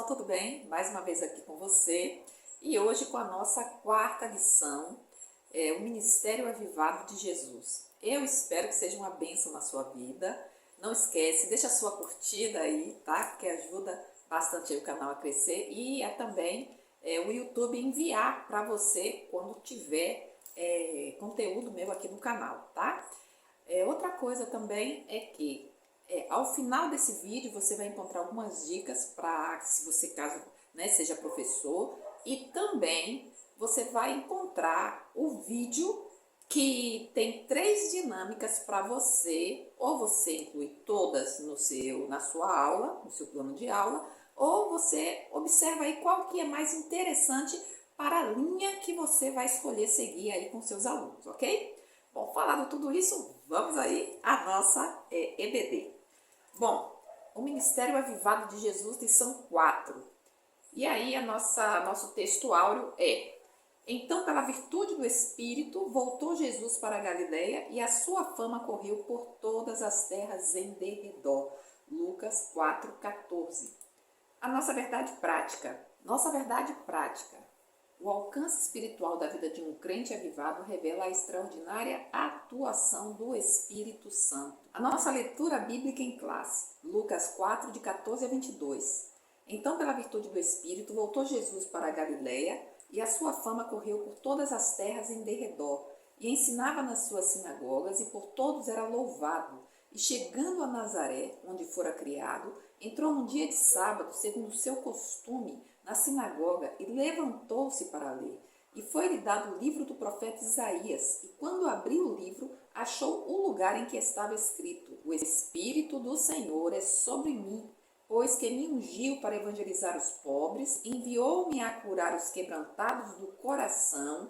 tudo bem? Mais uma vez aqui com você e hoje com a nossa quarta lição, o Ministério Avivado de Jesus. Eu espero que seja uma bênção na sua vida. Não esquece, deixa a sua curtida aí, tá? Que ajuda bastante aí o canal a crescer e também o YouTube enviar para você quando tiver conteúdo meu aqui no canal, tá? Outra coisa também é que ao final desse vídeo você vai encontrar algumas dicas para, se você caso seja professor, e também você vai encontrar o vídeo que tem 3 dinâmicas para você, ou você inclui todas na sua aula, no seu plano de aula, ou você observa aí qual que é mais interessante para a linha que você vai escolher seguir aí com seus alunos, ok? Bom, falado tudo isso, vamos aí à nossa EBD. Bom, o Ministério Avivado de Jesus são 4. E aí nosso texto áureo é: então, pela virtude do Espírito, voltou Jesus para a Galileia e a sua fama correu por todas as terras em derredor. Lucas 4,14. A nossa verdade prática. O alcance espiritual da vida de um crente avivado revela a extraordinária atuação do Espírito Santo. A nossa leitura bíblica em classe, Lucas 4, de 14 a 22. Então, pela virtude do Espírito, voltou Jesus para a Galileia, e a sua fama correu por todas as terras em derredor, e ensinava nas suas sinagogas, e por todos era louvado. E chegando a Nazaré, onde fora criado, entrou num dia de sábado, segundo o seu costume, na sinagoga, e levantou-se para ler. E foi-lhe dado o livro do profeta Isaías, e quando abriu o livro, achou o lugar em que estava escrito: O Espírito do Senhor é sobre mim, pois que me ungiu para evangelizar os pobres, enviou-me a curar os quebrantados do coração,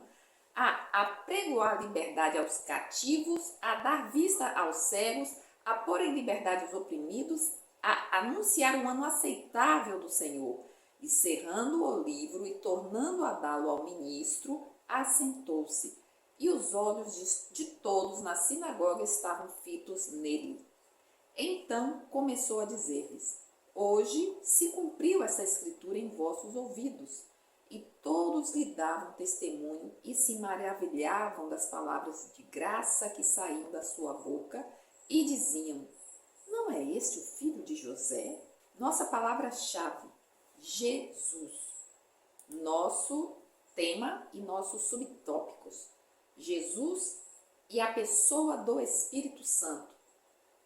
a apregoar liberdade aos cativos, a dar vista aos cegos, a pôr em liberdade os oprimidos, a anunciar um ano aceitável do Senhor. E cerrando o livro e tornando a dá-lo ao ministro, assentou-se. E os olhos de todos na sinagoga estavam fitos nele. Então começou a dizer-lhes: hoje se cumpriu essa escritura em vossos ouvidos. E todos lhe davam testemunho e se maravilhavam das palavras de graça que saíam da sua boca e diziam: não é este o filho de José? Nossa palavra-chave: Jesus. Nosso tema e nossos subtópicos: Jesus e a pessoa do Espírito Santo.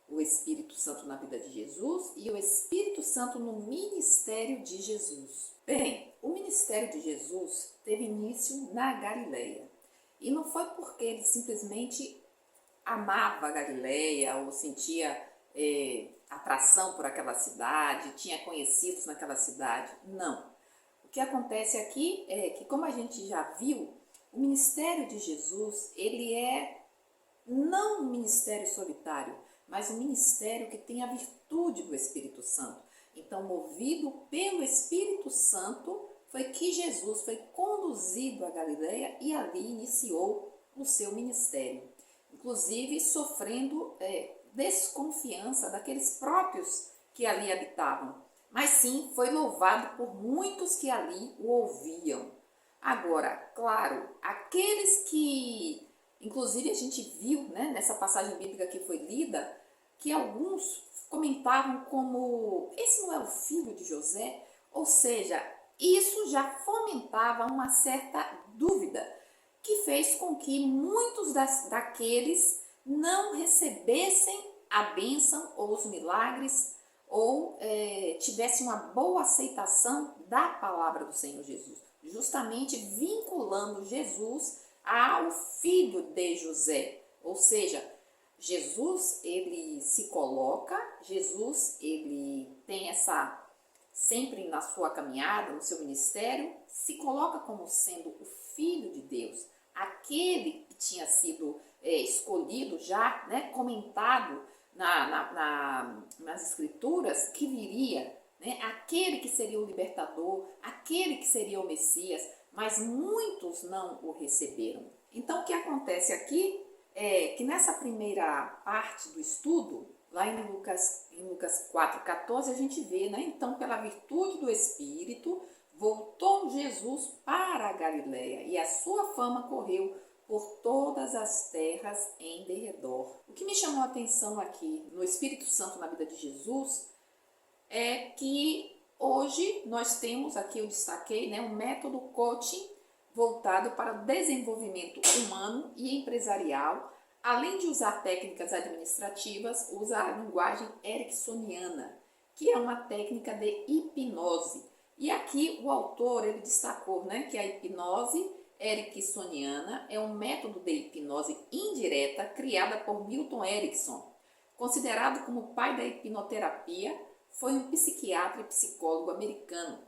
O Espírito Santo na vida de Jesus e o Espírito Santo no ministério de Jesus. Bem, o ministério de Jesus teve início na Galileia. E não foi porque ele simplesmente amava a Galileia ou sentia atração por aquela cidade, tinha conhecidos naquela cidade. Não. O que acontece aqui é que, como a gente já viu, o ministério de Jesus, ele é não um ministério solitário, mas um ministério que tem a virtude do Espírito Santo. Então, movido pelo Espírito Santo, foi que Jesus foi conduzido à Galileia e ali iniciou o seu ministério. Inclusive, sofrendo desconfiança daqueles próprios que ali habitavam. Mas sim, foi louvado por muitos que ali o ouviam. Agora, claro, aqueles que, inclusive a gente viu nessa passagem bíblica que foi lida, que alguns comentavam como: esse não é o filho de José? Ou seja, isso já fomentava uma certa dúvida, que fez com que muitos daqueles não recebessem a bênção ou os milagres, ou tivessem uma boa aceitação da palavra do Senhor Jesus, justamente vinculando Jesus ao filho de José. Ou seja, Jesus, ele se coloca, Jesus, ele tem sempre na sua caminhada, no seu ministério, se coloca como sendo o Filho de Deus, aquele que tinha sido escolhido já, comentado nas Escrituras, que viria, aquele que seria o libertador, aquele que seria o Messias, mas muitos não o receberam. Então, o que acontece aqui é que nessa primeira parte do estudo, Lá em Lucas 4,14, a gente vê, né? Então, pela virtude do Espírito, voltou Jesus para a Galiléia e a sua fama correu por todas as terras em derredor. O que me chamou a atenção aqui no Espírito Santo na vida de Jesus é que hoje nós temos, aqui eu destaquei, né, um método coaching voltado para o desenvolvimento humano e empresarial. Além de usar técnicas administrativas, usa a linguagem ericksoniana, que é uma técnica de hipnose. E aqui o autor ele destacou, né, que a hipnose ericksoniana é um método de hipnose indireta criada por Milton Erickson. Considerado como o pai da hipnoterapia, foi um psiquiatra e psicólogo americano.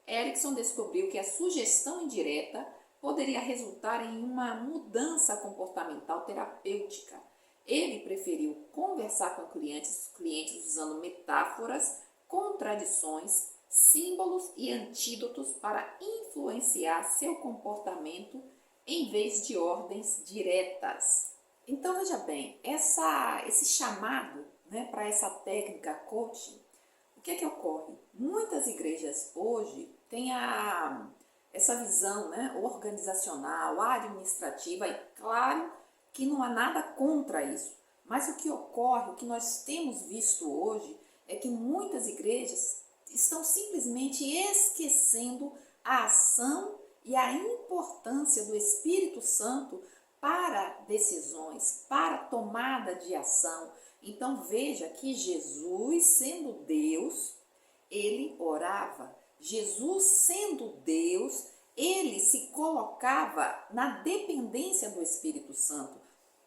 Erickson descobriu que a sugestão indireta poderia resultar em uma mudança comportamental terapêutica. Ele preferiu conversar com clientes usando metáforas, contradições, símbolos e antídotos para influenciar seu comportamento em vez de ordens diretas. Então, veja bem, esse chamado, né, para essa técnica coaching, o que é que ocorre? Muitas igrejas hoje têm essa visão, né, organizacional, administrativa, e claro que não há nada contra isso. Mas o que ocorre, o que nós temos visto hoje, é que muitas igrejas estão simplesmente esquecendo a ação e a importância do Espírito Santo para decisões, para tomada de ação. Então veja que Jesus, sendo Deus, ele orava. Jesus, sendo Deus, ele se colocava na dependência do Espírito Santo.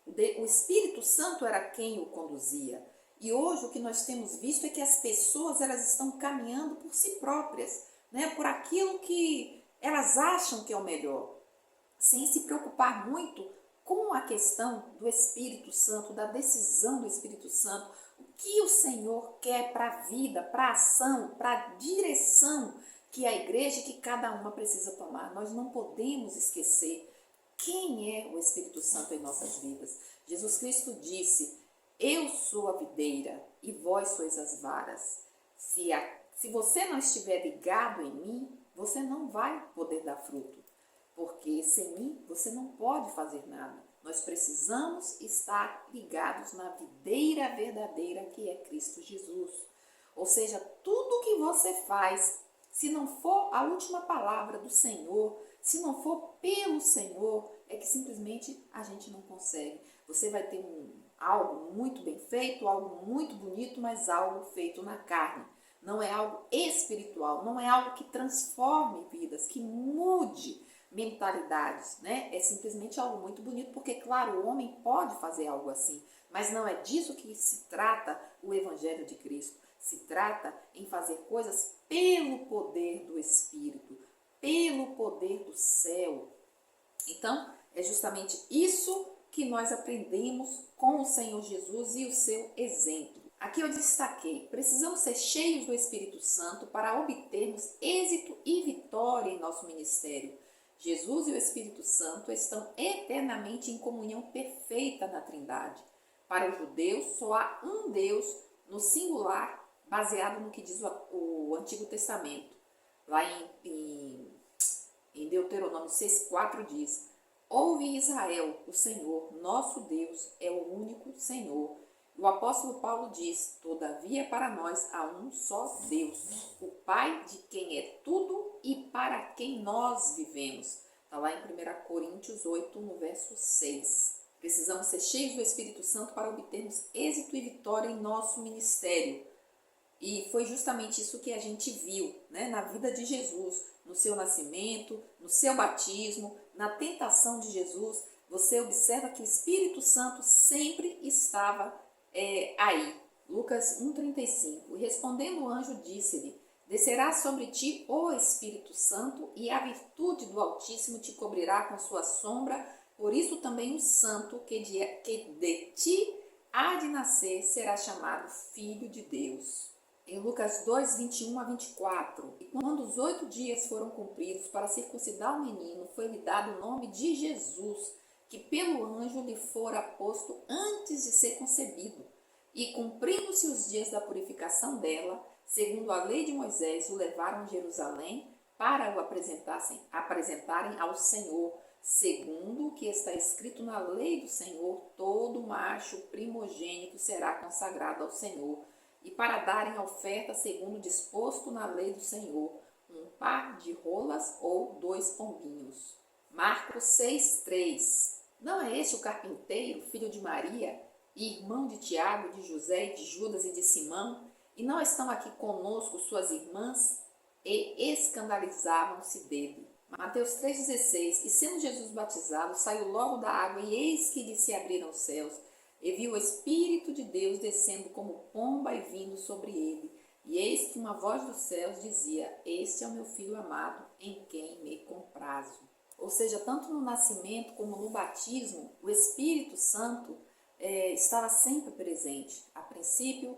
O Espírito Santo era quem o conduzia. E hoje o que nós temos visto é que as pessoas elas estão caminhando por si próprias, né? Por aquilo que elas acham que é o melhor, sem se preocupar muito com a questão do Espírito Santo, da decisão do Espírito Santo, o que o Senhor quer para a vida, para a ação, para a direção que a igreja, que cada uma precisa tomar. Nós não podemos esquecer quem é o Espírito Santo em nossas vidas. Jesus Cristo disse: eu sou a videira e vós sois as varas. Se você não estiver ligado em mim, você não vai poder dar fruto. Porque sem mim você não pode fazer nada. Nós precisamos estar ligados na videira verdadeira que é Cristo Jesus. Ou seja, tudo que você faz, se não for a última palavra do Senhor, se não for pelo Senhor, é que simplesmente a gente não consegue. Você vai ter algo muito bem feito, algo muito bonito, mas algo feito na carne. Não é algo espiritual, não é algo que transforme vidas, que mude mentalidades, né? É simplesmente algo muito bonito, porque, claro, o homem pode fazer algo assim, mas não é disso que se trata o Evangelho de Cristo. Se trata em fazer coisas pelo poder do Espírito, pelo poder do céu. Então, é justamente isso que nós aprendemos com o Senhor Jesus e o seu exemplo. Aqui eu destaquei, precisamos ser cheios do Espírito Santo para obtermos êxito e vitória em nosso ministério. Jesus e o Espírito Santo estão eternamente em comunhão perfeita na Trindade. Para os judeus, só há um Deus no singular, baseado no que diz o Antigo Testamento. Lá em Deuteronômio 6,4 diz: ouve Israel, o Senhor, nosso Deus, é o único Senhor. O apóstolo Paulo diz: todavia para nós há um só Deus, o Pai de quem é tudo e para quem nós vivemos. Está lá em 1 Coríntios 8, no verso 6. Precisamos ser cheios do Espírito Santo para obtermos êxito e vitória em nosso ministério. E foi justamente isso que a gente viu, né, na vida de Jesus, no seu nascimento, no seu batismo, na tentação de Jesus. Você observa que o Espírito Santo sempre estava aí. Lucas 1,35. E respondendo o anjo, disse-lhe: descerá sobre ti o Espírito Santo, e a virtude do Altíssimo te cobrirá com sua sombra. Por isso também o santo que de ti há de nascer será chamado Filho de Deus. Em Lucas 2, 21 a 24. E quando os 8 dias foram cumpridos para circuncidar o menino, foi-lhe dado o nome de Jesus, que pelo anjo lhe fora posto antes de ser concebido. E cumprindo-se os dias da purificação dela, segundo a lei de Moisés, o levaram a Jerusalém para o apresentarem ao Senhor, segundo o que está escrito na lei do Senhor, todo macho primogênito será consagrado ao Senhor, e para darem a oferta segundo disposto na lei do Senhor, um par de rolas ou 2 pombinhos. Marcos 6:3. Não é este o carpinteiro, filho de Maria, e irmão de Tiago, de José, de Judas e de Simão? E não estão aqui conosco suas irmãs? E escandalizavam-se dele. Mateus 3,16. E sendo Jesus batizado, saiu logo da água, e eis que lhe se abriram os céus, e viu o Espírito de Deus descendo como pomba e vindo sobre ele. E eis que uma voz dos céus dizia: Este é o meu Filho amado, em quem me comprazo. Ou seja, tanto no nascimento como no batismo, o Espírito Santo estava sempre presente. A princípio,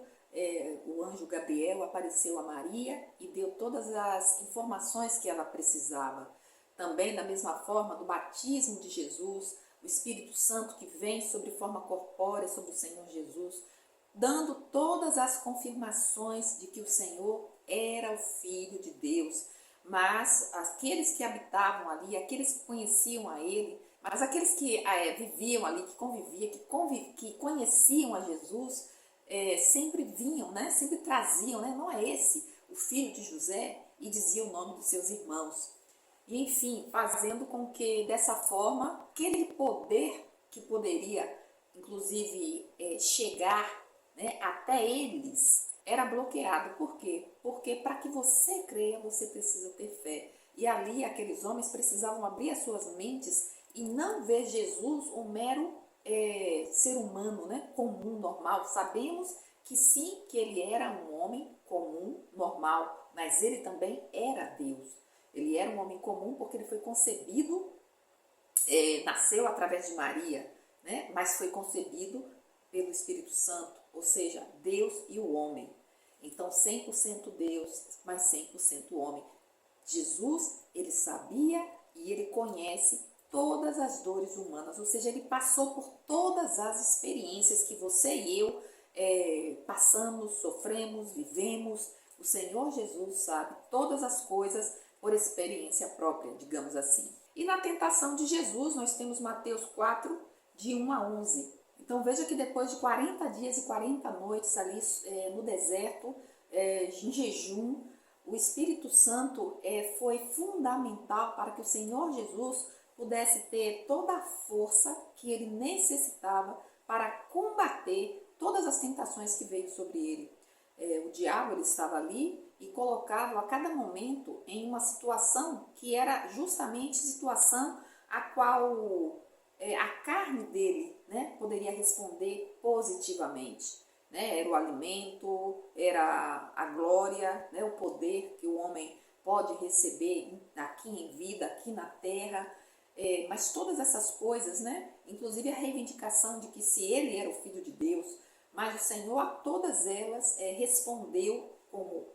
o anjo Gabriel apareceu a Maria e deu todas as informações que ela precisava. Também, da mesma forma, do batismo de Jesus, o Espírito Santo que vem sobre forma corpórea sobre o Senhor Jesus, dando todas as confirmações de que o Senhor era o Filho de Deus. Mas aqueles que habitavam ali, aqueles que conheciam a Ele, mas aqueles que viviam ali, que conviviam, que conheciam a Jesus, sempre vinham, né? Sempre traziam, né? Não é esse o filho de José? E dizia o nome dos seus irmãos. E enfim, fazendo com que dessa forma, aquele poder que poderia, inclusive, chegar, né, até eles, era bloqueado. Por quê? Porque para que você creia, você precisa ter fé. E ali aqueles homens precisavam abrir as suas mentes e não ver Jesus um mero ser humano, né, comum, normal. Sabemos que sim, que ele era um homem comum, normal, mas ele também era Deus. Ele era um homem comum porque ele foi concebido, nasceu através de Maria, né, mas foi concebido pelo Espírito Santo, ou seja, Deus e o homem. Então, 100% Deus, mas 100% homem. Jesus, ele sabia e ele conhece todas as dores humanas, ou seja, ele passou por todas as experiências que você e eu passamos, sofremos, vivemos. O Senhor Jesus sabe todas as coisas por experiência própria, digamos assim. E na tentação de Jesus, nós temos Mateus 4, de 1 a 11. Então veja que depois de 40 dias e 40 noites ali no deserto, em jejum, o Espírito Santo foi fundamental para que o Senhor Jesus pudesse ter toda a força que ele necessitava para combater todas as tentações que veio sobre ele. O diabo ele estava ali e colocava a cada momento em uma situação que era justamente situação a qual a carne dele, né, poderia responder positivamente. Né? Era o alimento, era a glória, né, o poder que o homem pode receber aqui em vida, aqui na terra. Mas todas essas coisas, né, inclusive a reivindicação de que se ele era o Filho de Deus, mas o Senhor a todas elas respondeu como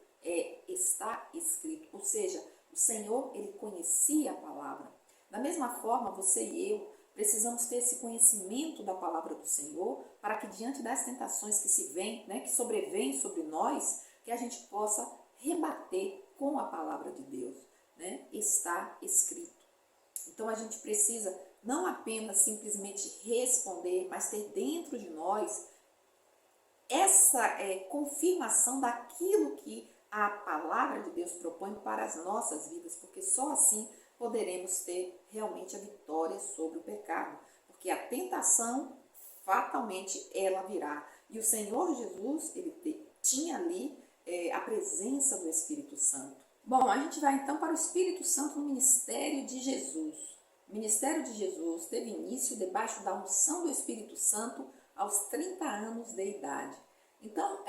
está escrito. Ou seja, o Senhor ele conhecia a palavra. Da mesma forma, você e eu precisamos ter esse conhecimento da palavra do Senhor para que diante das tentações que se vêm, né, que sobrevêm sobre nós, que a gente possa rebater com a palavra de Deus, né? Está escrito. Então a gente precisa não apenas simplesmente responder, mas ter dentro de nós essa confirmação daquilo que a palavra de Deus propõe para as nossas vidas, porque só assim poderemos ter realmente a vitória sobre o pecado, porque a tentação fatalmente ela virá. E o Senhor Jesus, ele tinha ali a presença do Espírito Santo. Bom, a gente vai então para o Espírito Santo no ministério de Jesus. O ministério de Jesus teve início debaixo da unção do Espírito Santo aos 30 anos de idade. Então,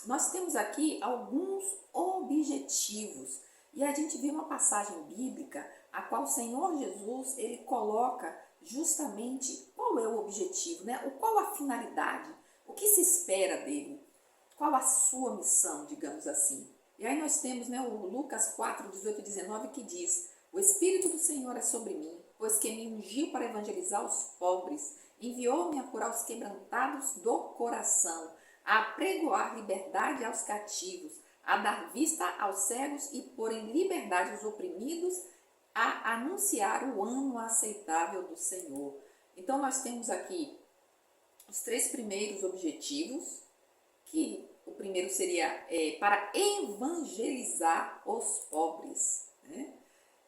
nós temos aqui alguns objetivos. E a gente viu uma passagem bíblica a qual o Senhor Jesus ele coloca justamente qual é o objetivo, né? Qual a finalidade, o que se espera dele, qual a sua missão, digamos assim. E aí nós temos, né, o Lucas 4, 18 e 19 que diz: O Espírito do Senhor é sobre mim, pois que me ungiu para evangelizar os pobres, Enviou-me a curar os quebrantados do coração, a apregoar liberdade aos cativos, a dar vista aos cegos e pôr em liberdade os oprimidos, a anunciar o ano aceitável do Senhor. Então nós temos aqui os 3 primeiros objetivos, que o primeiro seria para evangelizar os pobres, né?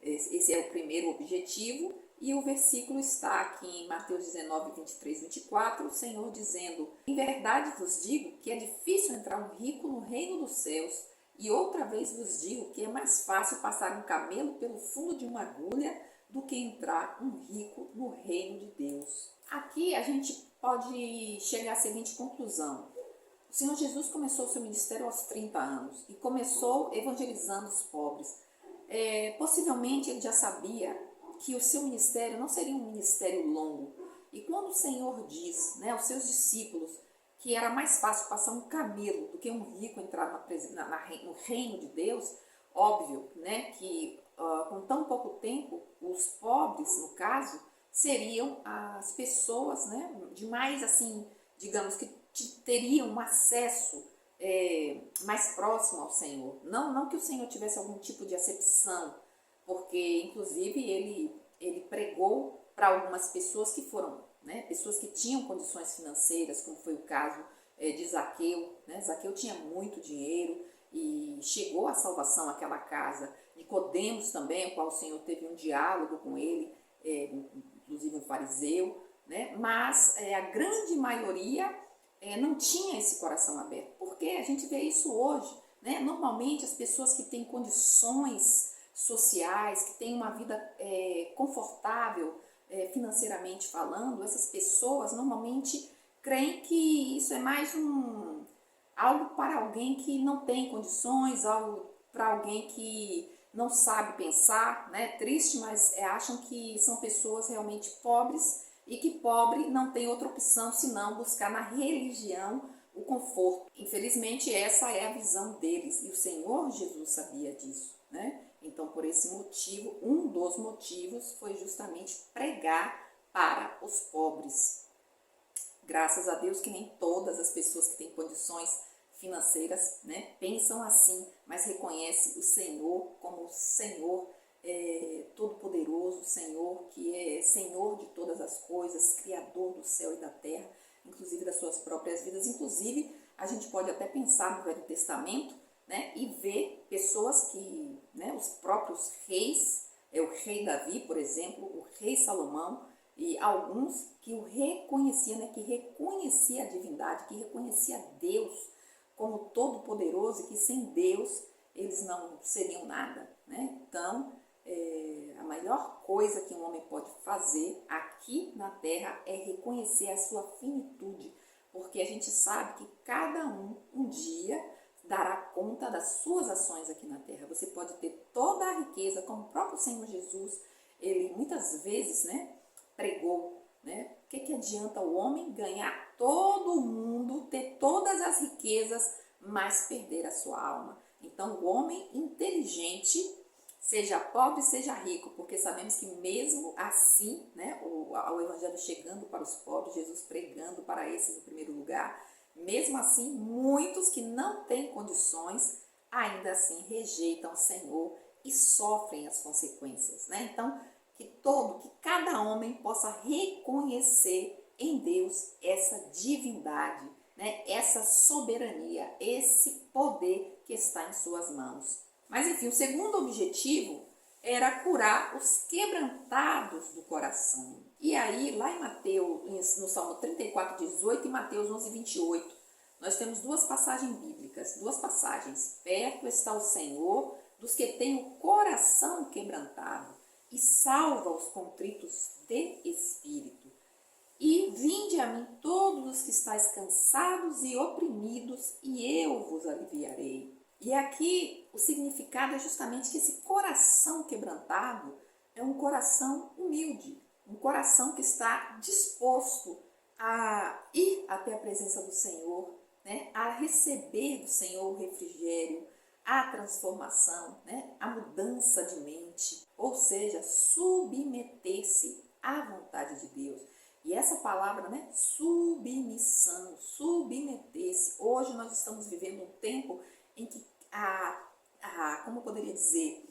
Esse é o primeiro objetivo, e o versículo está aqui em Mateus 19, 23, 24, o Senhor dizendo: em verdade vos digo que é difícil entrar um rico no reino dos céus, e outra vez vos digo que é mais fácil passar um camelo pelo fundo de uma agulha do que entrar um rico no reino de Deus. Aqui a gente pode chegar à seguinte conclusão: o Senhor Jesus começou o seu ministério aos 30 anos e começou evangelizando os pobres. Possivelmente ele já sabia que o seu ministério não seria um ministério longo. E quando o Senhor diz, né, aos seus discípulos que era mais fácil passar um camelo do que um rico entrar no reino de Deus, óbvio, né, que com tão pouco tempo, os pobres, no caso, seriam as pessoas, né, de mais, assim, digamos, que teriam um acesso mais próximo ao Senhor. Não que o Senhor tivesse algum tipo de acepção, porque, inclusive, ele pregou para algumas pessoas que foram, né, pessoas que tinham condições financeiras, como foi o caso de Zaqueu. Né? Zaqueu tinha muito dinheiro e chegou à salvação àquela casa. Nicodemos também, o qual o Senhor teve um diálogo com ele, inclusive um fariseu, né? Mas a grande maioria não tinha esse coração aberto. Porque a gente vê isso hoje, né? Normalmente as pessoas que têm condições sociais, que têm uma vida confortável financeiramente falando, essas pessoas normalmente creem que isso é mais algo para alguém que não tem condições, algo para alguém que não sabe pensar, né? Triste, mas acham que são pessoas realmente pobres e que pobre não tem outra opção senão buscar na religião o conforto. Infelizmente, essa é a visão deles, e o Senhor Jesus sabia disso, né? Então, por esse motivo, um dos motivos foi justamente pregar para os pobres. Graças a Deus que nem todas as pessoas que têm condições financeiras, né, pensam assim, mas reconhece o Senhor como o Senhor todo-poderoso, o Senhor que é Senhor de todas as coisas, Criador do céu e da terra, inclusive das suas próprias vidas. Inclusive, a gente pode até pensar no Velho Testamento, né, e ver pessoas que, né, os próprios reis, o rei Davi, por exemplo, o rei Salomão, e alguns que o reconheciam, né, que reconhecia a divindade, que reconhecia Deus como todo-poderoso, e que sem Deus eles não seriam nada, né? Então, a melhor coisa que um homem pode fazer aqui na terra é reconhecer a sua finitude, porque a gente sabe que cada um dia dará conta das suas ações aqui na terra. Você pode ter toda a riqueza, como o próprio Senhor Jesus, ele muitas vezes, né, pregou, né? O que adianta o homem ganhar todo o mundo, ter todas as riquezas, mas perder a sua alma? Então, o homem inteligente, seja pobre, seja rico, porque sabemos que mesmo assim, né, o evangelho chegando para os pobres, Jesus pregando para esses em primeiro lugar, mesmo assim, muitos que não têm condições, ainda assim rejeitam o Senhor e sofrem as consequências, né? Então, que cada homem possa reconhecer em Deus essa divindade, né? Essa soberania, esse poder que está em suas mãos. Mas enfim, o segundo objetivo era curar os quebrantados do coração. E aí, lá em Mateus, no Salmo 34, 18 e Mateus 11, 28, nós temos duas passagens bíblicas, duas passagens. Perto está o Senhor dos que têm o coração quebrantado e salva os contritos de espírito. E vinde a mim todos os que estáis cansados e oprimidos, e eu vos aliviarei. E aqui o significado é justamente que esse coração quebrantado é um coração humilde, um coração que está disposto a ir até a presença do Senhor, né? A receber do Senhor o refrigério, a transformação, né? A mudança de mente, ou seja, submeter-se à vontade de Deus. E essa palavra, né, submissão, submeter-se. Hoje nós estamos vivendo um tempo em que como eu poderia dizer,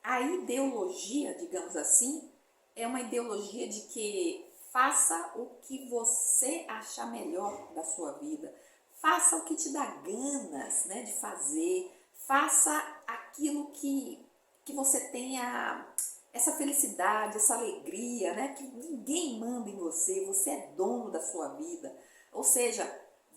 a ideologia, digamos assim, é uma ideologia de que faça o que você achar melhor da sua vida, faça o que te dá ganas, né, de fazer, faça aquilo que você tenha essa felicidade, essa alegria, né, que ninguém manda em você, você é dono da sua vida. Ou seja,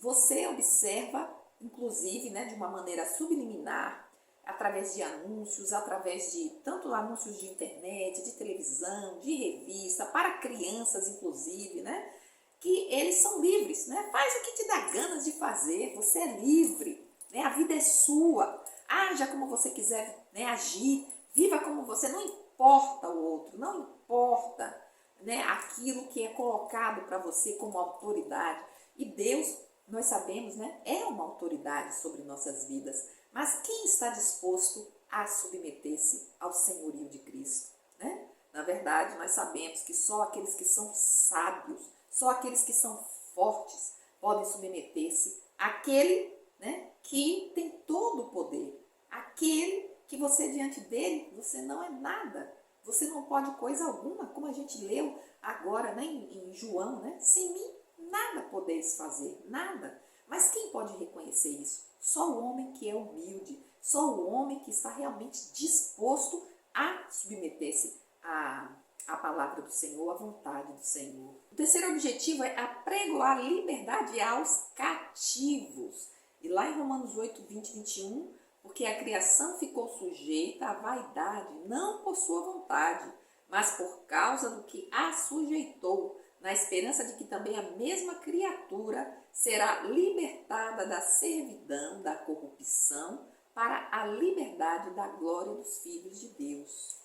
você observa, inclusive, né, de uma maneira subliminar, através de anúncios, através de tanto anúncios de internet, de televisão, de revista, para crianças inclusive, né? Que eles são livres, né? Faz o que te dá ganas de fazer, você é livre, né? A vida é sua, haja como você quiser, né? Agir, viva como você, não importa o outro, não importa, né? Aquilo que é colocado para você como autoridade. E Deus, nós sabemos, né? É uma autoridade sobre nossas vidas. Mas quem está disposto a submeter-se ao senhorio de Cristo, né? Na verdade, nós sabemos que só aqueles que são sábios, só aqueles que são fortes podem submeter-se àquele, né, que tem todo o poder. Aquele que você, diante dele, você não é nada. Você não pode coisa alguma, como a gente leu agora, né, em João, né? Sem mim, nada podeis fazer, nada. Mas quem pode reconhecer isso? Só o homem que é humilde, só o homem que está realmente disposto a submeter-se à palavra do Senhor, à vontade do Senhor. O terceiro objetivo é apregoar liberdade aos cativos. E lá em Romanos 8, 20 e 21, porque a criação ficou sujeita à vaidade, não por sua vontade, mas por causa do que a sujeitou, na esperança de que também a mesma criatura será libertada da servidão, da corrupção, para a liberdade da glória dos filhos de Deus.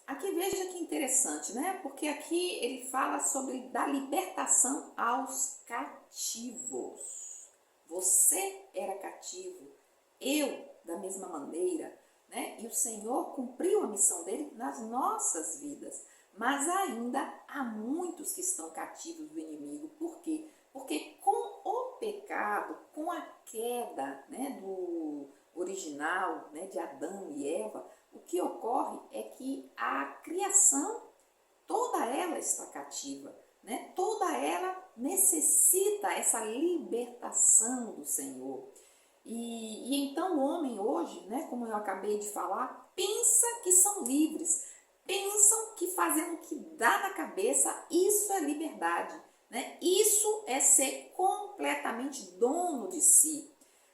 Aqui veja que interessante, né? Porque aqui ele fala sobre da libertação aos cativos. Você era cativo, eu da mesma maneira, né? E o Senhor cumpriu a missão dele nas nossas vidas. Mas ainda há muitos que estão cativos do inimigo. Por quê? Porque com o pecado, com a queda, né, do original, né, de Adão e Eva, o que ocorre é que a criação, toda ela está cativa, né? Toda ela necessita essa libertação do Senhor. E então o homem hoje, né, como eu acabei de falar, pensa que são livres, pensam que fazendo o que dá na cabeça, isso é liberdade, né? Isso é ser completamente dono de si.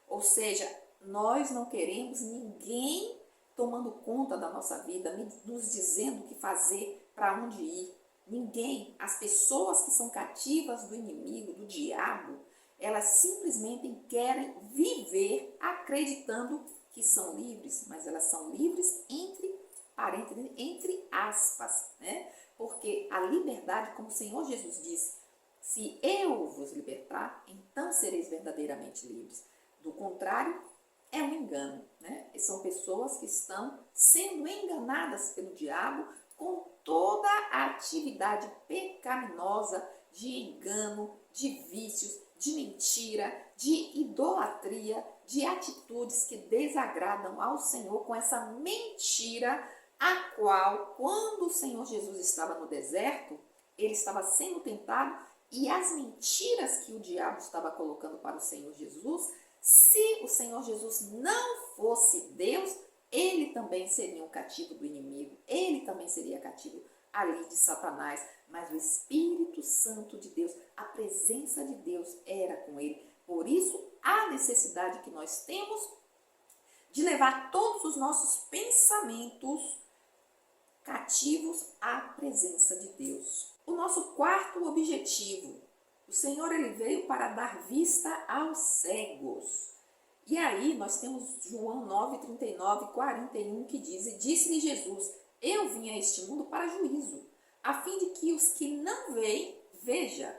Ou seja, nós não queremos ninguém tomando conta da nossa vida, nos dizendo o que fazer, para onde ir. Ninguém. As pessoas que são cativas do inimigo, do diabo, elas simplesmente querem viver acreditando que são livres, mas elas são livres entre aspas, né? Porque a liberdade, como o Senhor Jesus disse, se eu vos libertar, então sereis verdadeiramente livres. Do contrário, é um engano, né? E são pessoas que estão sendo enganadas pelo diabo com toda a atividade pecaminosa de engano, de vícios, de mentira, de idolatria, de atitudes que desagradam ao Senhor com essa mentira, a qual, quando o Senhor Jesus estava no deserto, ele estava sendo tentado e as mentiras que o diabo estava colocando para o Senhor Jesus, se o Senhor Jesus não fosse Deus, ele também seria um cativo do inimigo, ele também seria cativo ali de Satanás, mas o Espírito Santo de Deus, a presença de Deus era com ele. Por isso, a necessidade que nós temos de levar todos os nossos pensamentos cativos à presença de Deus. O nosso quarto objetivo, o Senhor ele veio para dar vista aos cegos. E aí nós temos João 9, 39, 41 que diz, e disse-lhe Jesus, eu vim a este mundo para juízo, a fim de que os que não veem, vejam,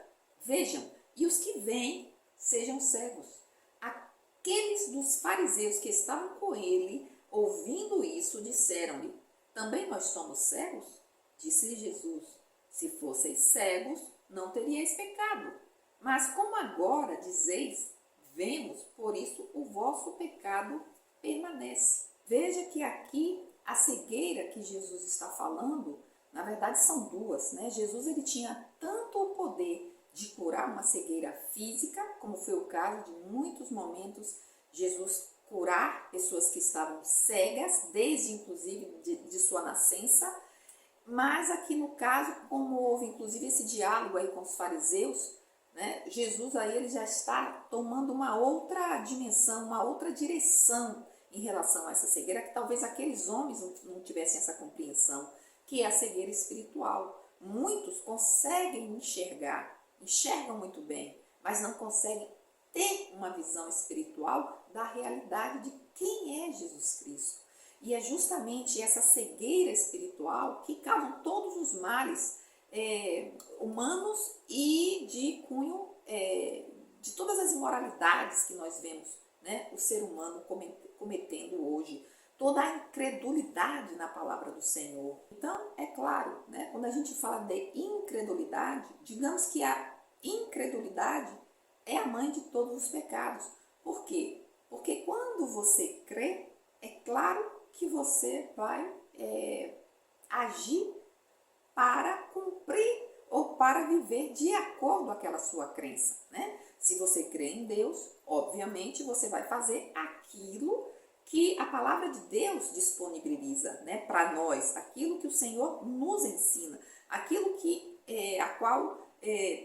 e os que veem sejam cegos. Aqueles dos fariseus que estavam com ele, ouvindo isso, disseram-lhe, também nós somos cegos? Disse-lhe Jesus, se fosseis cegos, não teríais pecado. Mas como agora dizeis, vemos, por isso o vosso pecado permanece. Veja que aqui a cegueira que Jesus está falando, na verdade são duas, né? Jesus ele tinha tanto o poder de curar uma cegueira física, como foi o caso de muitos momentos Jesus curar pessoas que estavam cegas, desde inclusive de sua nascença, mas aqui no caso, como houve inclusive esse diálogo aí com os fariseus, né, Jesus aí ele já está tomando uma outra dimensão, uma outra direção em relação a essa cegueira, que talvez aqueles homens não tivessem essa compreensão, que é a cegueira espiritual. Muitos conseguem enxergam muito bem, mas não conseguem ter uma visão espiritual da realidade de quem é Jesus Cristo. E é justamente essa cegueira espiritual que causa todos os males humanos e de cunho de todas as imoralidades que nós vemos, né, o ser humano cometendo hoje. Toda a incredulidade na palavra do Senhor. Então, é claro, né, quando a gente fala de incredulidade, digamos que a incredulidade é a mãe de todos os pecados. Por quê? Porque quando você crê, é claro que você vai agir para cumprir ou para viver de acordo com aquela sua crença, né? Se você crê em Deus, obviamente você vai fazer aquilo que a palavra de Deus disponibiliza, né, para nós, aquilo que o Senhor nos ensina, aquilo que a qual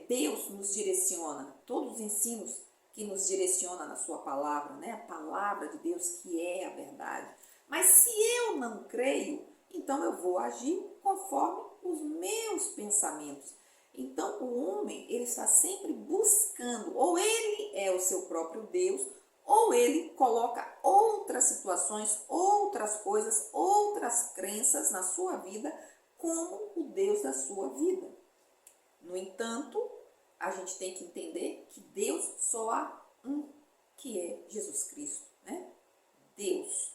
Deus nos direciona, todos os ensinos que nos direciona na sua palavra, né, a palavra de Deus que é a verdade. Mas se eu não creio, então eu vou agir conforme os meus pensamentos. Então o homem ele está sempre buscando, ou ele é o seu próprio Deus, ou ele coloca outras situações, outras coisas, outras crenças na sua vida como o Deus da sua vida. No entanto, a gente tem que entender que Deus só há um, que é Jesus Cristo, né? Deus.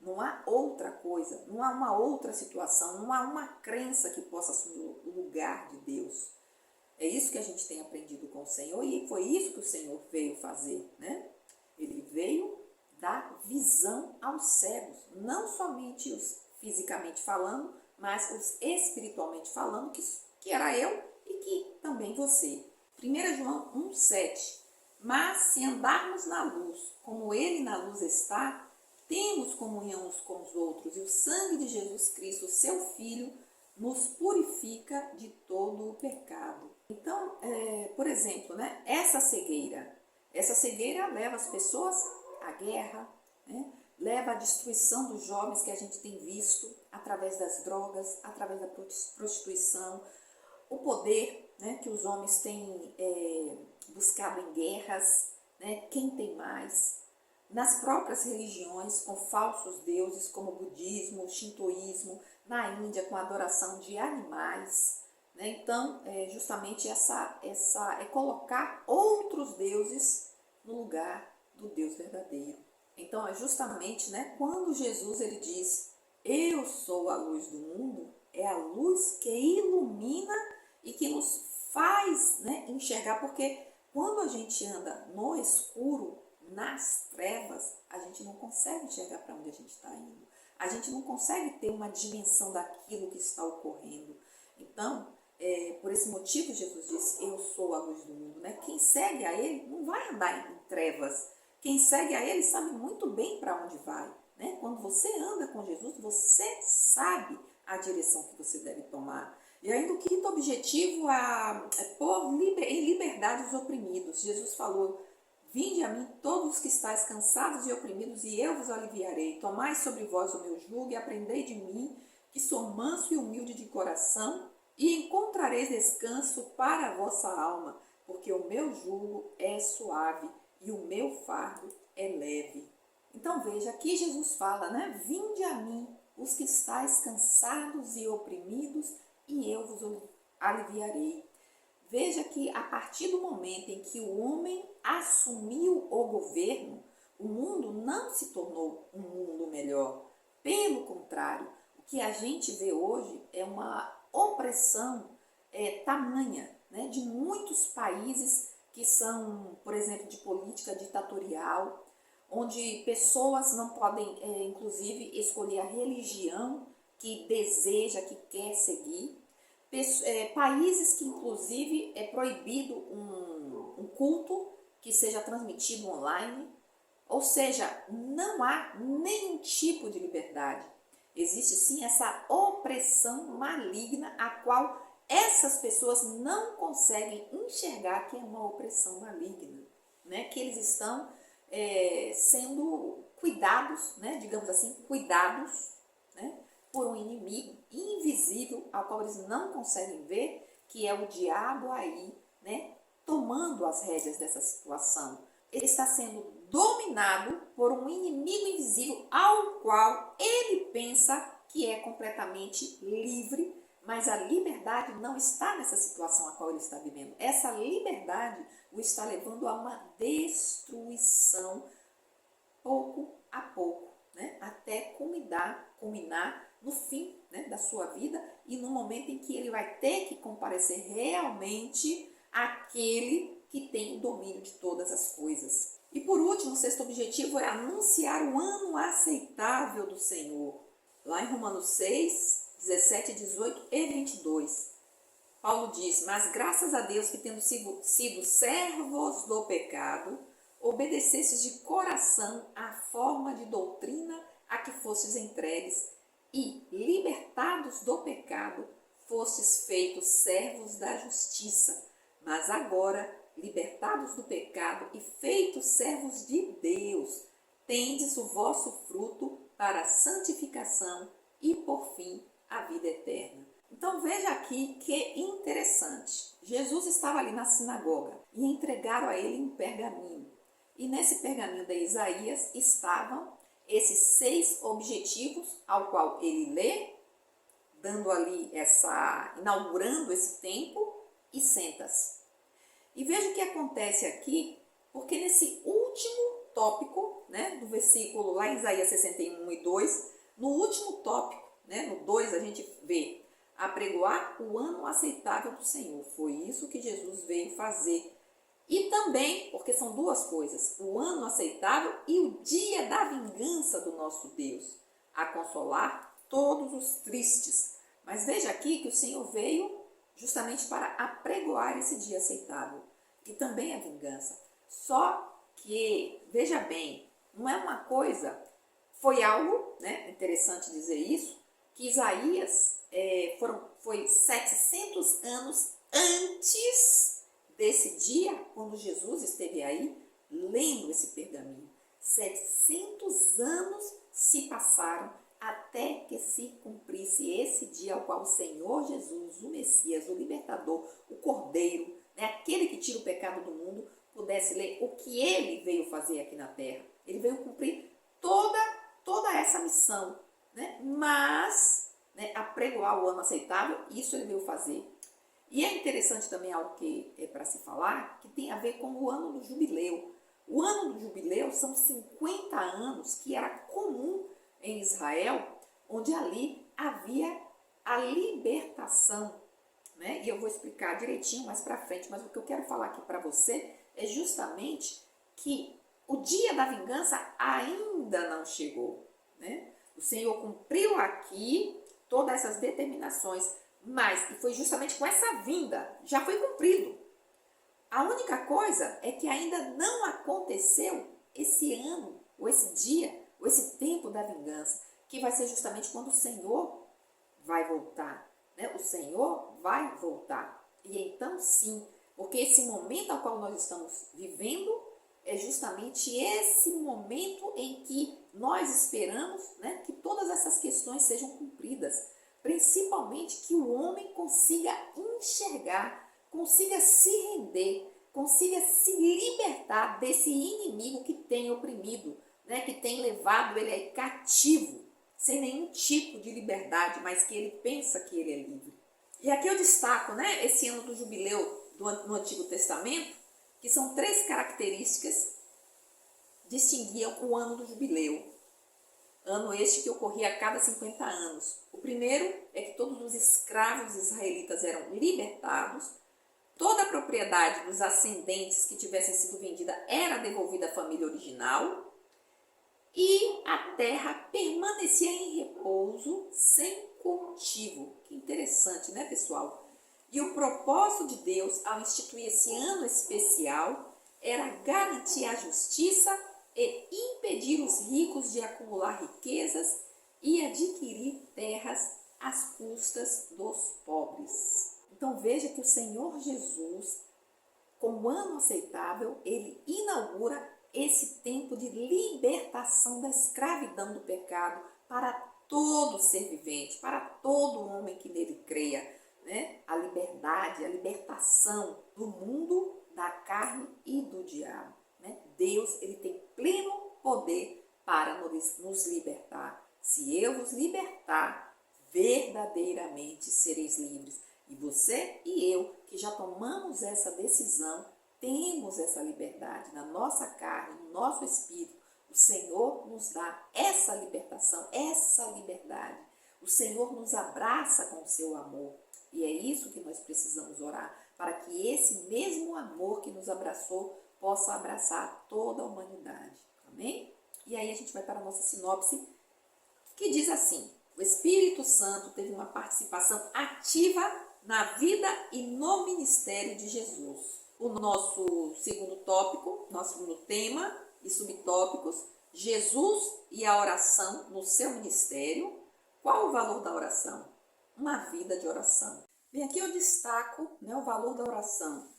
Não há outra coisa, não há uma outra situação, não há uma crença que possa assumir o lugar de Deus. É isso que a gente tem aprendido com o Senhor e foi isso que o Senhor veio fazer, né? Ele veio dar visão aos cegos, não somente os fisicamente falando, mas os espiritualmente falando, que era eu e que também você. 1 João 1,7. Mas se andarmos na luz, como ele na luz está, temos comunhão uns com os outros, e o sangue de Jesus Cristo, seu Filho, nos purifica de todo o pecado. Então, por exemplo, né, essa cegueira leva as pessoas à guerra, né, leva à destruição dos jovens que a gente tem visto através das drogas, através da prostituição, o poder, né, que os homens têm buscado em guerras, né, quem tem mais, nas próprias religiões com falsos deuses como o budismo, o shintoísmo, na Índia com a adoração de animais, né? Então, justamente essa é colocar outros deuses no lugar do Deus verdadeiro. Então, é justamente, né, quando Jesus ele diz, eu sou a luz do mundo, é a luz que ilumina e que nos faz, né, enxergar, porque quando a gente anda no escuro, nas trevas, a gente não consegue enxergar para onde a gente está indo. A gente não consegue ter uma dimensão daquilo que está ocorrendo. Então, por esse motivo, Jesus disse, eu sou a luz do mundo. Né? Quem segue a ele não vai andar em trevas. Quem segue a ele sabe muito bem para onde vai. Né? Quando você anda com Jesus, você sabe a direção que você deve tomar. E ainda o quinto objetivo é pôr em liberdade os oprimidos. Jesus falou, vinde a mim todos os que estáis cansados e oprimidos, e eu vos aliviarei. Tomai sobre vós o meu jugo e aprendei de mim, que sou manso e humilde de coração, e encontrareis descanso para a vossa alma, porque o meu jugo é suave e o meu fardo é leve. Então veja, aqui Jesus fala, né? Vinde a mim, os que estáis cansados e oprimidos, e eu vos aliviarei. Veja que a partir do momento em que o homem assumiu o governo, o mundo não se tornou um mundo melhor. Pelo contrário, o que a gente vê hoje é uma opressão tamanha, né, de muitos países que são, por exemplo, de política ditatorial, onde pessoas não podem, inclusive, escolher a religião que deseja, que quer seguir. Países que, inclusive, é proibido um culto que seja transmitido online. Ou seja, não há nenhum tipo de liberdade. Existe sim essa opressão maligna a qual essas pessoas não conseguem enxergar que é uma opressão maligna, né? Que eles estão sendo cuidados, né? Digamos assim, cuidados, né? Por um inimigo invisível ao qual eles não conseguem ver, que é o diabo aí, né? Tomando as rédeas dessa situação. Ele está sendo dominado por um inimigo invisível ao qual ele pensa que é completamente livre, mas a liberdade não está nessa situação a qual ele está vivendo. Essa liberdade o está levando a uma destruição pouco a pouco, né? Até culminar no fim, né, da sua vida e no momento em que ele vai ter que comparecer realmente àquele que tem o domínio de todas as coisas. E por último, o sexto objetivo é anunciar o ano aceitável do Senhor. Lá em Romanos 6, 17, 18 e 22. Paulo diz: mas graças a Deus que tendo sido servos do pecado, obedecestes de coração à forma de doutrina a que fostes entregues e, libertados do pecado, fostes feitos servos da justiça. Mas agora, libertados do pecado e feitos servos de Deus, tendes o vosso fruto para a santificação e, por fim, a vida eterna. Então veja aqui que interessante. Jesus estava ali na sinagoga e entregaram a ele um pergaminho. E nesse pergaminho de Isaías estavam esses 6 objetivos ao qual ele lê, dando ali inaugurando esse tempo e senta-se. E veja o que acontece aqui, porque nesse último tópico, né, do versículo lá em Isaías 61 e 2, no último tópico, né, no 2 a gente vê apregoar o ano aceitável do Senhor. Foi isso que Jesus veio fazer. E também, porque são duas coisas, o ano aceitável e o dia da vingança do nosso Deus, a consolar todos os tristes. Mas veja aqui que o Senhor veio justamente para apregoar esse dia aceitável, e também a vingança. Só que, veja bem, não é uma coisa, foi algo, né, interessante dizer isso, que Isaías foi 700 anos antes desse dia, quando Jesus esteve aí, lendo esse pergaminho. 700 anos se passaram até que se cumprisse esse dia ao qual o Senhor Jesus, o Messias, o Libertador, o Cordeiro, né, aquele que tira o pecado do mundo, pudesse ler o que ele veio fazer aqui na terra. Ele veio cumprir toda essa missão, né? Mas, né, apregoar o ano aceitável, isso ele veio fazer. E é interessante também algo que é para se falar, que tem a ver com o ano do jubileu. O ano do jubileu são 50 anos que era comum em Israel, onde ali havia a libertação, né? E eu vou explicar direitinho mais para frente, mas o que eu quero falar aqui para você é justamente que o dia da vingança ainda não chegou, né? O Senhor cumpriu aqui todas essas determinações, mas e foi justamente com essa vinda, já foi cumprido. A única coisa é que ainda não aconteceu esse ano, ou esse dia, ou esse tempo da vingança, que vai ser justamente quando o Senhor vai voltar, né? O Senhor vai voltar. E então sim, porque esse momento ao qual nós estamos vivendo é justamente esse momento em que nós esperamos, né, que todas essas questões sejam cumpridas. Principalmente que o homem consiga enxergar, consiga se render, consiga se libertar desse inimigo que tem oprimido, né, que tem levado ele cativo, sem nenhum tipo de liberdade, mas que ele pensa que ele é livre. E aqui eu destaco, né, esse ano do jubileu no Antigo Testamento, que são 3 características que distinguiam o ano do jubileu. Ano este que ocorria a cada 50 anos. O primeiro é que todos os escravos israelitas eram libertados, toda a propriedade propriedade dos ascendentes que tivessem sido vendida era devolvida à família original e a terra permanecia em repouso sem cultivo. Que interessante, né, pessoal? E o propósito de Deus ao instituir esse ano especial era garantir a justiça e impedir os ricos de acumular riquezas e adquirir terras às custas dos pobres. Então veja que o Senhor Jesus, com o ano aceitável, ele inaugura esse tempo de libertação da escravidão do pecado para todo ser vivente, para todo homem que nele creia, né? A liberdade, a libertação do mundo, da carne e do diabo, né? Deus, ele tem pleno poder para nos libertar. Se eu vos libertar, verdadeiramente sereis livres. E você e eu, que já tomamos essa decisão, temos essa liberdade na nossa carne, no nosso espírito. O Senhor nos dá essa libertação, essa liberdade. O Senhor nos abraça com o seu amor. E é isso que nós precisamos orar, para que esse mesmo amor que nos abraçou possa abraçar toda a humanidade. Amém? E aí a gente vai para a nossa sinopse, que diz assim: o Espírito Santo teve uma participação ativa na vida e no ministério de Jesus. O nosso segundo tópico, nosso segundo tema e subtópicos, Jesus e a oração no seu ministério. Qual o valor da oração? Uma vida de oração. Bem, aqui eu destaco, né, o valor da oração.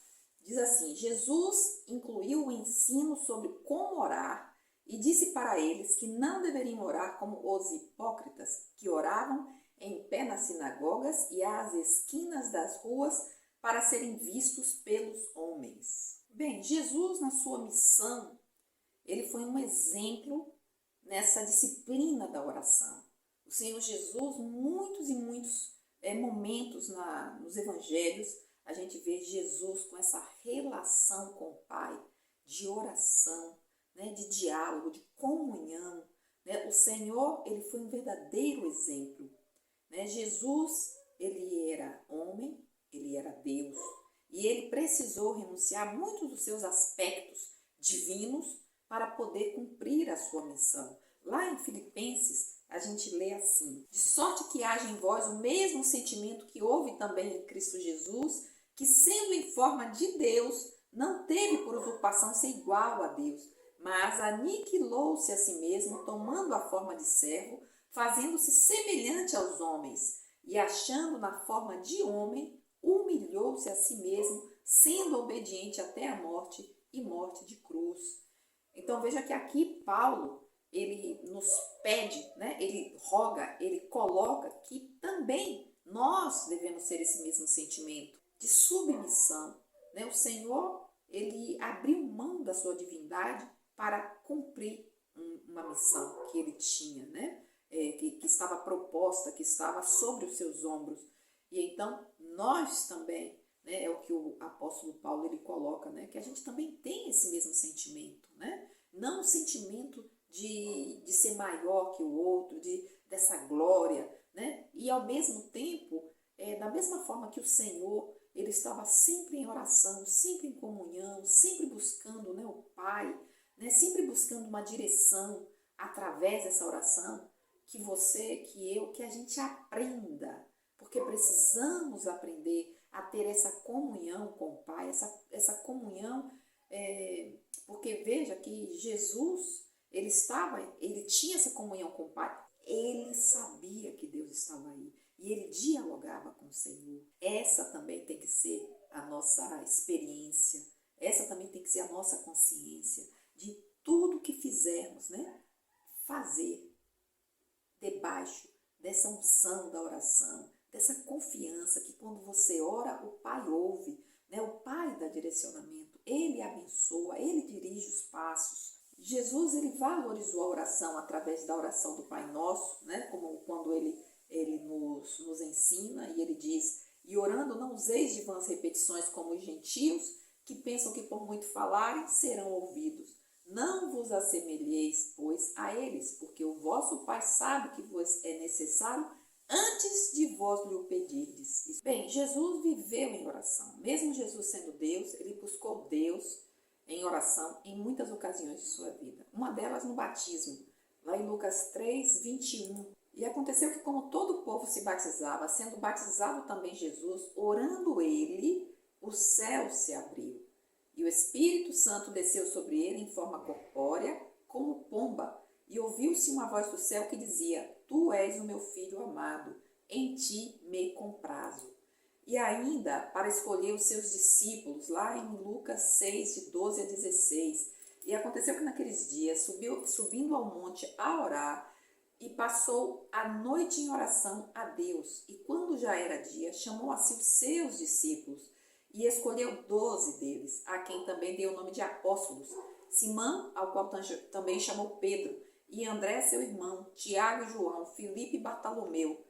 Diz assim: Jesus incluiu o ensino sobre como orar e disse para eles que não deveriam orar como os hipócritas, que oravam em pé nas sinagogas e às esquinas das ruas para serem vistos pelos homens. Bem, Jesus, na sua missão, ele foi um exemplo nessa disciplina da oração. O Senhor Jesus, muitos e muitos momentos nos evangelhos, a gente vê Jesus com essa relação com o Pai, de oração, né, de diálogo, de comunhão. Né? O Senhor, ele foi um verdadeiro exemplo. Né? Jesus, ele era homem, ele era Deus, e ele precisou renunciar a muitos dos seus aspectos divinos para poder cumprir a sua missão. Lá em Filipenses, a gente lê assim: de sorte que haja em vós o mesmo sentimento que houve também em Cristo Jesus, que sendo em forma de Deus, não teve por usurpação ser igual a Deus, mas aniquilou-se a si mesmo, tomando a forma de servo, fazendo-se semelhante aos homens, e achando na forma de homem, humilhou-se a si mesmo, sendo obediente até a morte e morte de cruz. Então veja que aqui Paulo, ele nos pede, né? Ele roga, ele coloca que também nós devemos ter esse mesmo sentimento de submissão. Né? O Senhor, ele abriu mão da sua divindade para cumprir uma missão que ele tinha, né? Que estava proposta, que estava sobre os seus ombros. E então nós também, né, é o que o apóstolo Paulo ele coloca, né, que a gente também tem esse mesmo sentimento, né? Não o sentimento de ser maior que o outro, dessa glória, né? E ao mesmo tempo, da mesma forma que o Senhor, ele estava sempre em oração, sempre em comunhão, sempre buscando, né, o Pai, né, sempre buscando uma direção através dessa oração, que você, que eu, que a gente aprenda, porque precisamos aprender a ter essa comunhão com o Pai, essa comunhão, porque veja que Jesus, ele tinha essa comunhão com o Pai, ele sabia que Deus estava aí e ele dialogava com o Senhor. Essa também tem que ser a nossa experiência, essa também tem que ser a nossa consciência de tudo que fizermos, né? Fazer debaixo dessa unção da oração, dessa confiança que quando você ora, o Pai ouve, né? O Pai dá direcionamento, ele abençoa, ele dirige os passos. Jesus, ele valorizou a oração através da oração do Pai Nosso, né? Como quando ele nos ensina e ele diz: e orando não useis de vãs repetições como os gentios, que pensam que por muito falarem serão ouvidos. Não vos assemelheis, pois, a eles, porque o vosso Pai sabe que vos é necessário antes de vós lhe o pedirdes. Bem, Jesus viveu em oração. Mesmo Jesus sendo Deus, ele buscou Deus em oração em muitas ocasiões de sua vida. Uma delas no batismo, lá em Lucas 3, 21. E aconteceu que, como todo o povo se batizava, sendo batizado também Jesus, orando ele, o céu se abriu. E o Espírito Santo desceu sobre ele em forma corpórea, como pomba. E ouviu-se uma voz do céu que dizia: Tu és o meu filho amado, em ti me comprazo. E ainda para escolher os seus discípulos, lá em Lucas 6, de 12 a 16. E aconteceu que naqueles dias, subindo ao monte a orar, e passou a noite em oração a Deus. E quando já era dia, chamou a si os seus discípulos e escolheu 12 deles, a quem também deu o nome de apóstolos: Simão, ao qual também chamou Pedro, e André seu irmão, Tiago e João, Filipe e Bartolomeu,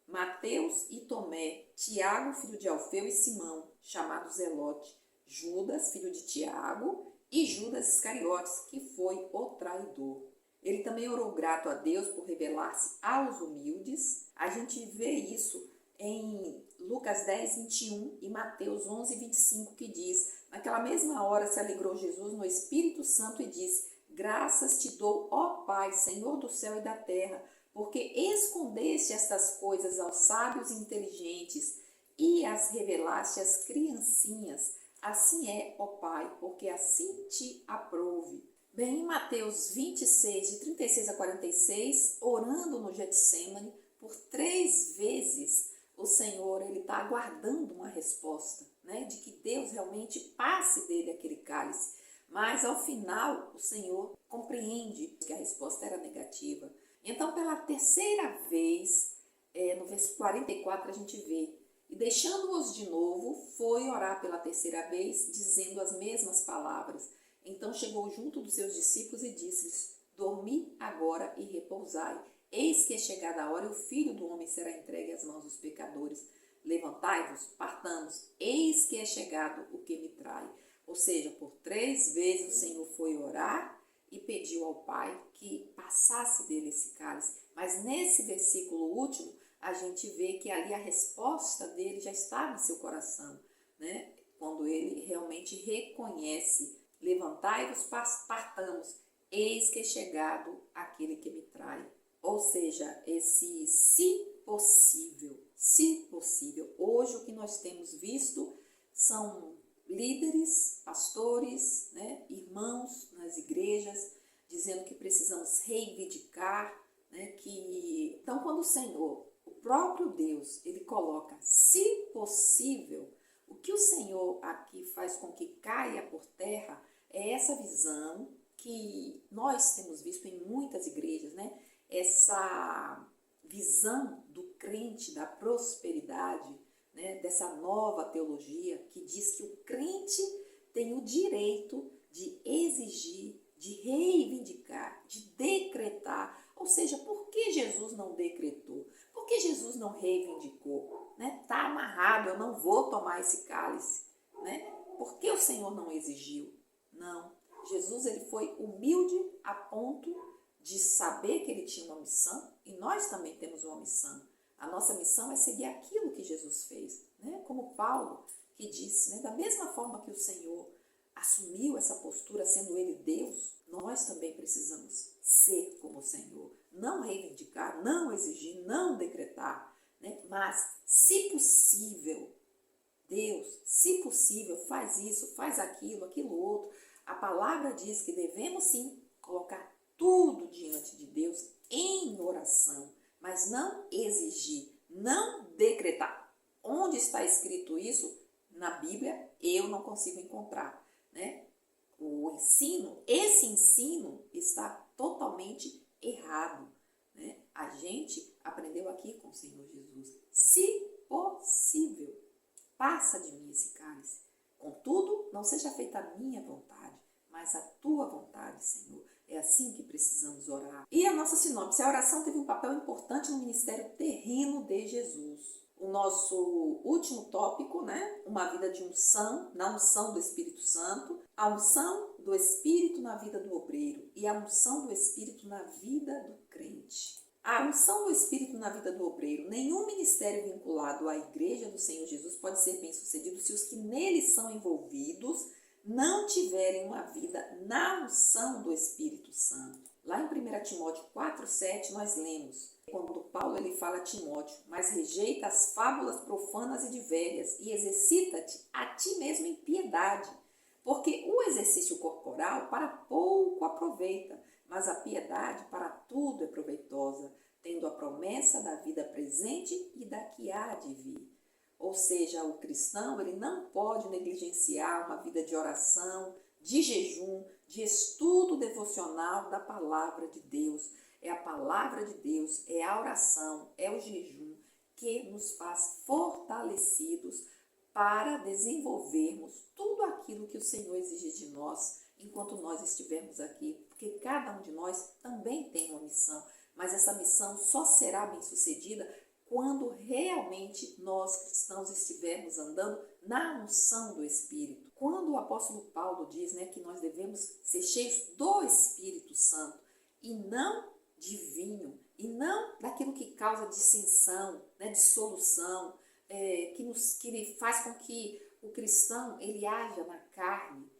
Mateus e Tomé, Tiago, filho de Alfeu, e Simão, chamado Zelote, Judas, filho de Tiago, e Judas Iscariotes, que foi o traidor. Ele também orou grato a Deus por revelar-se aos humildes. A gente vê isso em Lucas 10, 21 e Mateus 11, 25, que diz: Naquela mesma hora se alegrou Jesus no Espírito Santo e disse: Graças te dou, ó Pai, Senhor do céu e da terra, porque escondeste estas coisas aos sábios e inteligentes e as revelaste às criancinhas. Assim é, ó Pai, porque assim te aprouve. Bem, em Mateus 26, de 36 a 46, orando no Getsêmani, por 3 vezes, o Senhor está aguardando uma resposta, né, de que Deus realmente passe dele aquele cálice. Mas, ao final, o Senhor compreende que a resposta era negativa. Então, pela terceira vez, no verso 44, a gente vê: E deixando-os de novo, foi orar pela terceira vez, dizendo as mesmas palavras. Então chegou junto dos seus discípulos e disse-lhes: Dormi agora e repousai. Eis que é chegada a hora e o Filho do Homem será entregue às mãos dos pecadores. Levantai-vos, partamos. Eis que é chegado o que me trai. Ou seja, por 3 vezes o Senhor foi orar e pediu ao Pai que passasse dele esse cálice. Mas nesse versículo último, a gente vê que ali a resposta dele já estava em seu coração, né? Quando ele realmente reconhece: Levantai-vos, partamos, eis que é chegado aquele que me trai. Ou seja, esse se possível. Hoje o que nós temos visto são líderes, pastores, né, irmãos nas igrejas, dizendo que precisamos reivindicar, né, que... Então, quando o Senhor, o próprio Deus, ele coloca se possível, o que o Senhor aqui faz com que caia por terra é essa visão que nós temos visto em muitas igrejas, né? Essa visão do crente, da prosperidade, né? Dessa nova teologia que diz que o crente tem o direito de exigir, de reivindicar, de decretar. Ou seja, por que Jesus não decretou? Por que Jesus não reivindicou? Está amarrado, eu não vou tomar esse cálice. Né? Por que o Senhor não exigiu? Não. Jesus ele foi humilde a ponto de saber que ele tinha uma missão, e nós também temos uma missão. A nossa missão é seguir aquilo que Jesus fez. Né? Como Paulo que disse, né? Da mesma forma que o Senhor assumiu essa postura sendo ele Deus, nós também precisamos ser como o Senhor. Não reivindicar, não exigir, não decretar, né? Mas, se possível, Deus, se possível, faz isso, faz aquilo, aquilo outro. A palavra diz que devemos sim colocar tudo diante de Deus em oração, mas não exigir, não decretar. Onde está escrito isso? Na Bíblia eu não consigo encontrar, né? O ensino, esse ensino está totalmente errado, né? A gente aprendeu aqui com o Senhor Jesus. Se possível, passa de mim esse cálice. Contudo, não seja feita a minha vontade, mas a tua vontade, Senhor. É assim que precisamos orar. E a nossa sinopse: a oração teve um papel importante no ministério terreno de Jesus. O nosso último tópico, né? Uma vida de unção, na unção do Espírito Santo, a unção do Espírito na vida do obreiro e a unção do Espírito na vida do crente. A unção do Espírito na vida do obreiro. Nenhum ministério vinculado à igreja do Senhor Jesus pode ser bem sucedido se os que nele são envolvidos não tiverem uma vida na unção do Espírito Santo. Lá em 1 Timóteo 4,7 nós lemos, quando Paulo ele fala a Timóteo: mas rejeita as fábulas profanas e de velhas e exercita-te a ti mesmo em piedade, porque o exercício corporal para pouco aproveita, mas a piedade para tudo é proveitosa, tendo a promessa da vida presente e da que há de vir. Ou seja, o cristão ele não pode negligenciar uma vida de oração, de jejum, de estudo devocional da palavra de Deus. É a palavra de Deus, é a oração, é o jejum que nos faz fortalecidos para desenvolvermos tudo aquilo que o Senhor exige de nós enquanto nós estivermos aqui, porque cada um de nós também tem uma missão, mas essa missão só será bem-sucedida quando realmente nós cristãos estivermos andando na unção do Espírito. Quando o apóstolo Paulo diz, que nós devemos ser cheios do Espírito Santo e não de vinho, e não daquilo que causa dissensão, dissolução, que faz com que o cristão ele haja na carne,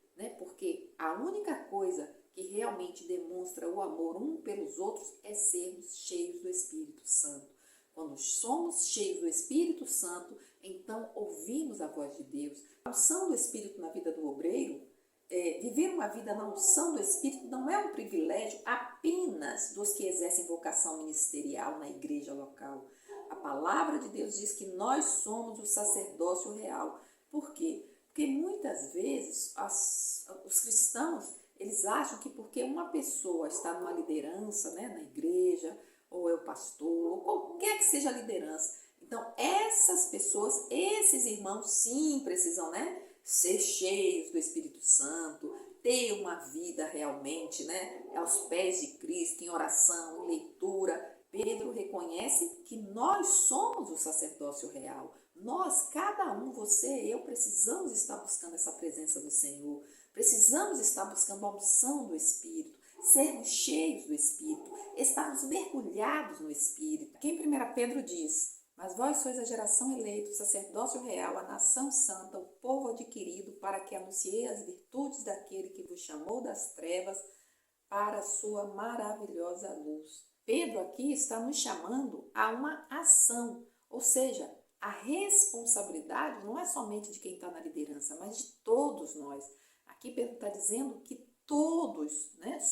porque a única coisa que realmente demonstra o amor um pelos outros é sermos cheios do Espírito Santo. Quando somos cheios do Espírito Santo, então ouvimos a voz de Deus. A unção do Espírito na vida do obreiro, viver uma vida na unção do Espírito não é um privilégio apenas dos que exercem vocação ministerial na igreja local. A palavra de Deus diz que nós somos o sacerdócio real. Por quê? Porque muitas vezes os cristãos eles acham que porque uma pessoa está numa liderança na igreja, ou é o pastor, ou qualquer que seja a liderança. Então, essas pessoas, esses irmãos, sim, precisam ser cheios do Espírito Santo, ter uma vida realmente aos pés de Cristo, em oração, em leitura. Pedro reconhece que nós somos o sacerdócio real. Nós, cada um, você e eu, precisamos estar buscando essa presença do Senhor. Precisamos estar buscando a unção do Espírito, sermos cheios do Espírito, estarmos mergulhados no Espírito. Aqui em 1 Pedro diz: mas vós sois a geração eleita, o sacerdócio real, a nação santa, o povo adquirido, para que anunciei as virtudes daquele que vos chamou das trevas para a sua maravilhosa luz. Pedro aqui está nos chamando a uma ação, ou seja, a responsabilidade não é somente de quem está na liderança, mas de todos nós. Aqui Pedro está dizendo que todos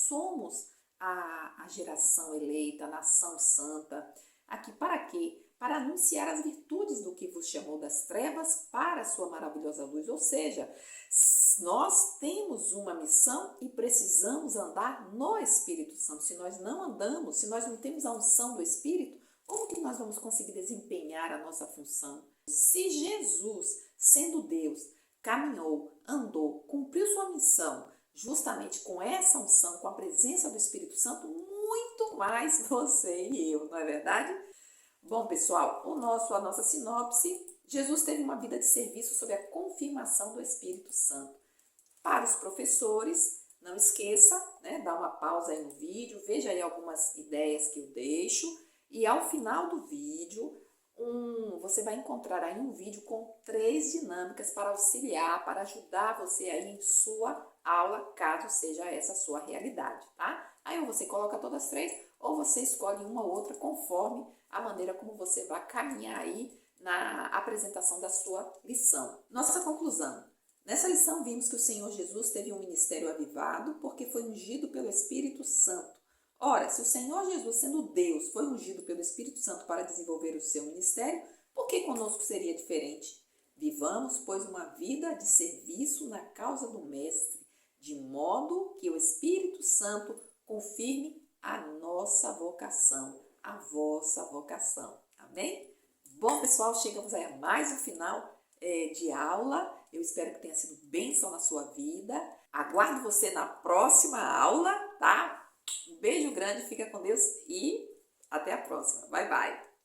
somos a geração eleita, a nação santa. Aqui para quê? Para anunciar as virtudes do que vos chamou das trevas para a sua maravilhosa luz. Ou seja, nós temos uma missão e precisamos andar no Espírito Santo. Se nós não andamos, se nós não temos a unção do Espírito, como que nós vamos conseguir desempenhar a nossa função? Se Jesus, sendo Deus, caminhou, andou, cumpriu sua missão, justamente com essa unção, com a presença do Espírito Santo, muito mais você e eu, não é verdade? Bom, pessoal, a nossa sinopse: Jesus teve uma vida de serviço sob a confirmação do Espírito Santo. Para os professores, não esqueça, dá uma pausa aí no vídeo, veja aí algumas ideias que eu deixo, e ao final do vídeo, você vai encontrar aí um vídeo com 3 dinâmicas para auxiliar, para ajudar você aí em sua aula, caso seja essa a sua realidade, tá? Aí ou você coloca todas as 3, ou você escolhe uma ou outra conforme a maneira como você vai caminhar aí na apresentação da sua lição. Nossa conclusão: nessa lição vimos que o Senhor Jesus teve um ministério avivado porque foi ungido pelo Espírito Santo. Ora, se o Senhor Jesus, sendo Deus, foi ungido pelo Espírito Santo para desenvolver o seu ministério, por que conosco seria diferente? Vivamos, pois, uma vida de serviço na causa do Mestre, de modo que o Espírito Santo confirme a nossa vocação, a vossa vocação. Amém? Bom, pessoal, chegamos aí a mais um final de aula. Eu espero que tenha sido bênção na sua vida. Aguardo você na próxima aula, tá? Um beijo grande, fica com Deus e até a próxima. Bye, bye!